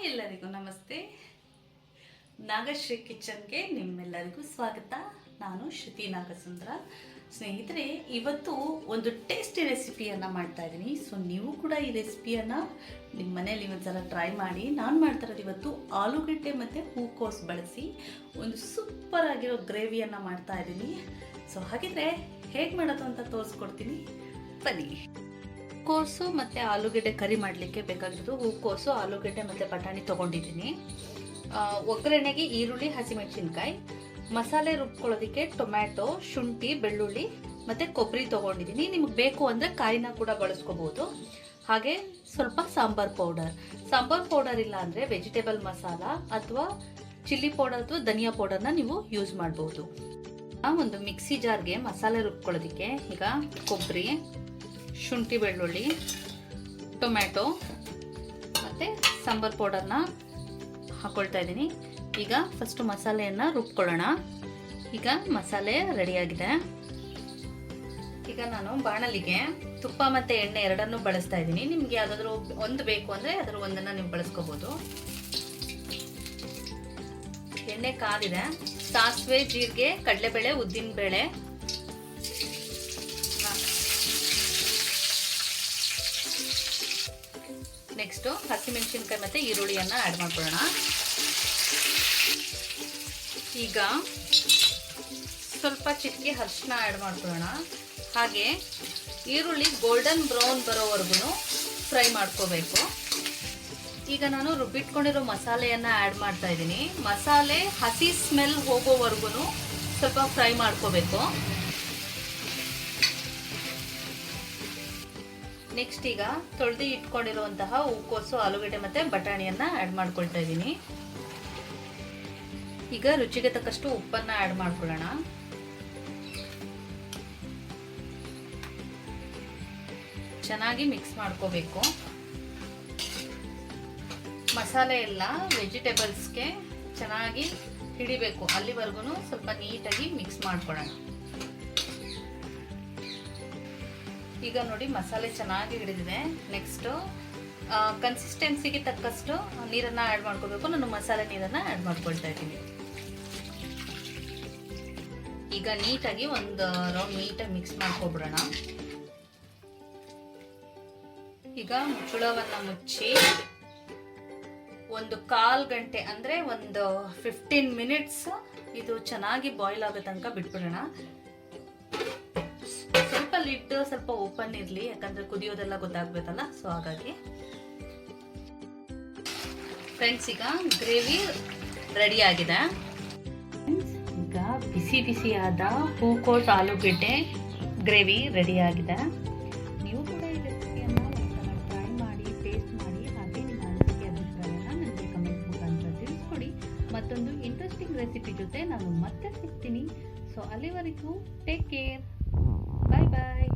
ಎಲ್ಲರಿಗೂ ನಮಸ್ತೆ. ನಾಗಶ್ರೀ ಕಿಚನ್ಗೆ ನಿಮ್ಮೆಲ್ಲರಿಗೂ ಸ್ವಾಗತ. ನಾನು ಶ್ರುತಿ ನಾಗಸುಂದರ. ಸ್ನೇಹಿತರೆ, ಇವತ್ತು ಒಂದು ಟೇಸ್ಟಿ ರೆಸಿಪಿಯನ್ನು ಮಾಡ್ತಾ ಇದ್ದೀನಿ. ಸೊ ನೀವು ಕೂಡ ಈ ರೆಸಿಪಿಯನ್ನು ನಿಮ್ಮ ಮನೇಲಿ ಒಂದ್ಸಲ ಟ್ರೈ ಮಾಡಿ. ನಾನು ಮಾಡ್ತಾ ಇರೋದು ಇವತ್ತು ಆಲೂಗಡ್ಡೆ ಮತ್ತು ಹೂಕೋಸು ಬಳಸಿ ಒಂದು ಸೂಪರ್ ಆಗಿರೋ ಗ್ರೇವಿಯನ್ನು ಮಾಡ್ತಾ ಇದ್ದೀನಿ. ಸೊ ಹಾಗಿದ್ರೆ ಹೇಗೆ ಮಾಡೋದು ಅಂತ ತೋರಿಸ್ಕೊಡ್ತೀನಿ, ಬನ್ನಿ. ಹೂಕೋಸು ಮತ್ತು ಆಲೂಗಡ್ಡೆ ಕರಿ ಮಾಡಲಿಕ್ಕೆ ಬೇಕಾಗಿರೋದು ಹೂಕೋಸು, ಆಲೂಗಡ್ಡೆ ಮತ್ತು ಬಟಾಣಿ ತೊಗೊಂಡಿದ್ದೀನಿ. ಒಗ್ಗರಣೆಗೆ ಈರುಳ್ಳಿ, ಹಸಿಮೆಣಸಿನ್ಕಾಯಿ, ಮಸಾಲೆ ರುಬ್ಕೊಳ್ಳೋದಕ್ಕೆ ಟೊಮ್ಯಾಟೊ, ಶುಂಠಿ, ಬೆಳ್ಳುಳ್ಳಿ ಮತ್ತು ಕೊಬ್ಬರಿ ತೊಗೊಂಡಿದ್ದೀನಿ. ನಿಮಗೆ ಬೇಕು ಅಂದರೆ ಕಾಯಿನ ಕೂಡ ಬಳಸ್ಕೋಬೋದು. ಹಾಗೆ ಸ್ವಲ್ಪ ಸಾಂಬಾರ್ ಪೌಡರ್ ಇಲ್ಲ ಅಂದರೆ ವೆಜಿಟೇಬಲ್ ಮಸಾಲ ಅಥವಾ ಚಿಲ್ಲಿ ಪೌಡರ್ ಅಥವಾ ಧನಿಯಾ ಪೌಡರ್ನ ನೀವು ಯೂಸ್ ಮಾಡ್ಬೋದು. ಒಂದು ಮಿಕ್ಸಿ ಜಾರ್ಗೆ ಮಸಾಲೆ ರುಬ್ಕೊಳ್ಳೋದಕ್ಕೆ ಈಗ ಕೊಬ್ಬರಿ, ಶುಂಠಿ, ಬೆಳ್ಳುಳ್ಳಿ, ಟೊಮ್ಯಾಟೊ ಮತ್ತು ಸಾಂಬಾರ್ ಪೌಡರ್ನ ಹಾಕ್ಕೊಳ್ತಾ ಇದ್ದೀನಿ. ಈಗ ಫಸ್ಟು ಮಸಾಲೆಯನ್ನು ರುಬ್ಕೊಳ್ಳೋಣ. ಈಗ ಮಸಾಲೆ ರೆಡಿಯಾಗಿದೆ. ಈಗ ನಾನು ಬಾಣಲಿಗೆ ತುಪ್ಪ ಮತ್ತು ಎಣ್ಣೆ ಎರಡನ್ನೂ ಬಳಸ್ತಾ ಇದ್ದೀನಿ. ನಿಮಗೆ ಯಾವುದಾದ್ರೂ ಒಂದು ಬೇಕು ಅಂದರೆ ಅದರ ಒಂದನ್ನು ನೀವು ಬಳಸ್ಕೋಬೋದು. ಎಣ್ಣೆ ಕಾದಿದೆ. ಸಾಸಿವೆ, ಜೀರಿಗೆ, ಕಡಲೆಬೇಳೆ, ಉದ್ದಿನಬೇಳೆ, ನೆಕ್ಸ್ಟು ಹಸಿಮೆಣಸಿನ್ಕಾಯಿ ಮತ್ತು ಈರುಳ್ಳಿಯನ್ನು ಆ್ಯಡ್ ಮಾಡ್ಕೊಳ್ಳೋಣ. ಈಗ ಸ್ವಲ್ಪ ಚಿಟಿಕೆ ಅರಿಶಿನ ಆ್ಯಡ್ ಮಾಡ್ಕೊಳ್ಳೋಣ. ಹಾಗೆ ಈರುಳ್ಳಿ ಗೋಲ್ಡನ್ ಬ್ರೌನ್ ಬರೋವರೆಗೂ ಫ್ರೈ ಮಾಡ್ಕೋಬೇಕು. ಈಗ ನಾನು ರುಬ್ಬಿಟ್ಕೊಂಡಿರೋ ಮಸಾಲೆಯನ್ನು ಆ್ಯಡ್ ಮಾಡ್ತಾ ಇದ್ದೀನಿ. ಮಸಾಲೆ ಹಸಿ ಸ್ಮೆಲ್ ಹೋಗೋವರೆಗೂ ಸ್ವಲ್ಪ ಫ್ರೈ ಮಾಡ್ಕೋಬೇಕು. ನೆಕ್ಸ್ಟ್ ಈಗ ತೊಳೆದು ಇಟ್ಕೊಂಡಿರುವಂತಹ ಹೂಕೋಸು, ಆಲೂಗಡ್ಡೆ ಮತ್ತು ಬಟಾಣಿಯನ್ನು ಆ್ಯಡ್ ಮಾಡ್ಕೊಳ್ತಾ ಇದ್ದೀನಿ. ಈಗ ರುಚಿಗೆ ತಕ್ಕಷ್ಟು ಉಪ್ಪನ್ನು ಆ್ಯಡ್ ಮಾಡ್ಕೊಳ್ಳೋಣ. ಚೆನ್ನಾಗಿ ಮಿಕ್ಸ್ ಮಾಡ್ಕೋಬೇಕು. ಮಸಾಲೆ ಎಲ್ಲ ವೆಜಿಟೇಬಲ್ಸ್ಗೆ ಚೆನ್ನಾಗಿ ಹಿಡಿಬೇಕು, ಅಲ್ಲಿವರೆಗೂ ಸ್ವಲ್ಪ ನೀಟಾಗಿ ಮಿಕ್ಸ್ ಮಾಡ್ಕೊಳ್ಳೋಣ. ಈಗ ನೋಡಿ ಮಸಾಲೆ ಚೆನ್ನಾಗಿ ಹಿಡಿದಿದೆ. ನೆಕ್ಸ್ಟು ಕನ್ಸಿಸ್ಟೆನ್ಸಿಗೆ ತಕ್ಕಷ್ಟು ನೀರನ್ನು ಆ್ಯಡ್ ಮಾಡ್ಕೋಬೇಕು. ನಾನು ಮಸಾಲೆ ನೀರನ್ನು ಆ್ಯಡ್ ಮಾಡ್ಕೊಳ್ತಾ ಇದ್ದೀನಿ. ಈಗ ನೀಟಾಗಿ ಒಂದು ರೌಂಡ್ ನೀಟಾಗಿ ಮಿಕ್ಸ್ ಮಾಡ್ಕೊಬಿಡೋಣ. ಈಗ ಮುಚ್ಚಳವನ್ನು ಮುಚ್ಚಿ ಒಂದು 1/4 ಗಂಟೆ ಅಂದರೆ ಒಂದು 15 ಮಿನಿಟ್ಸ್ ಇದು ಚೆನ್ನಾಗಿ ಬಾಯ್ಲ್ ಆಗೋ ತನಕ ಬಿಟ್ಬಿಡೋಣ. ಸ್ವಲ್ಪ ಲಿಡ್ ಸ್ವಲ್ಪ ಓಪನ್ ಇರಲಿ, ಯಾಕಂದ್ರೆ ಕುದಿಯೋದೆಲ್ಲ ಗೊತ್ತಾಗ್ಬೇಕಲ್ಲ. ಸೊ ಹಾಗಾಗಿ ಫ್ರೆಂಡ್ಸ್, ಈಗ ಗ್ರೇವಿ ರೆಡಿ ಆಗಿದೆ. ಈಗ ಬಿಸಿ ಬಿಸಿಯಾದ ಹೂಕೋಸು ಆಲೂಗಡ್ಡೆ ಗ್ರೇವಿ ರೆಡಿ ಆಗಿದೆ. ನೀವು ಕೂಡ ಈ ರೆಸಿಪಿಯನ್ನು ಟ್ರೈ ಮಾಡಿ, ಟೇಸ್ಟ್ ಮಾಡಿ. ಹಾಗೆ ನಿಮ್ಮ ಅನಿಸಿಕೆ ಅಭಿಪ್ರಾಯನ ನನಗೆ ಕಮೆಂಟ್ ಮುಖಾಂತರ ತಿಳಿಸ್ಕೊಡಿ. ಮತ್ತೊಂದು ಇಂಟ್ರೆಸ್ಟಿಂಗ್ ರೆಸಿಪಿ ಜೊತೆ ನಾನು ಮತ್ತೆ ಸಿಗ್ತೀನಿ. ಸೊ ಅಲ್ಲಿವರೆಗೂ ಟೇಕ್ ಕೇರ್. Bye bye.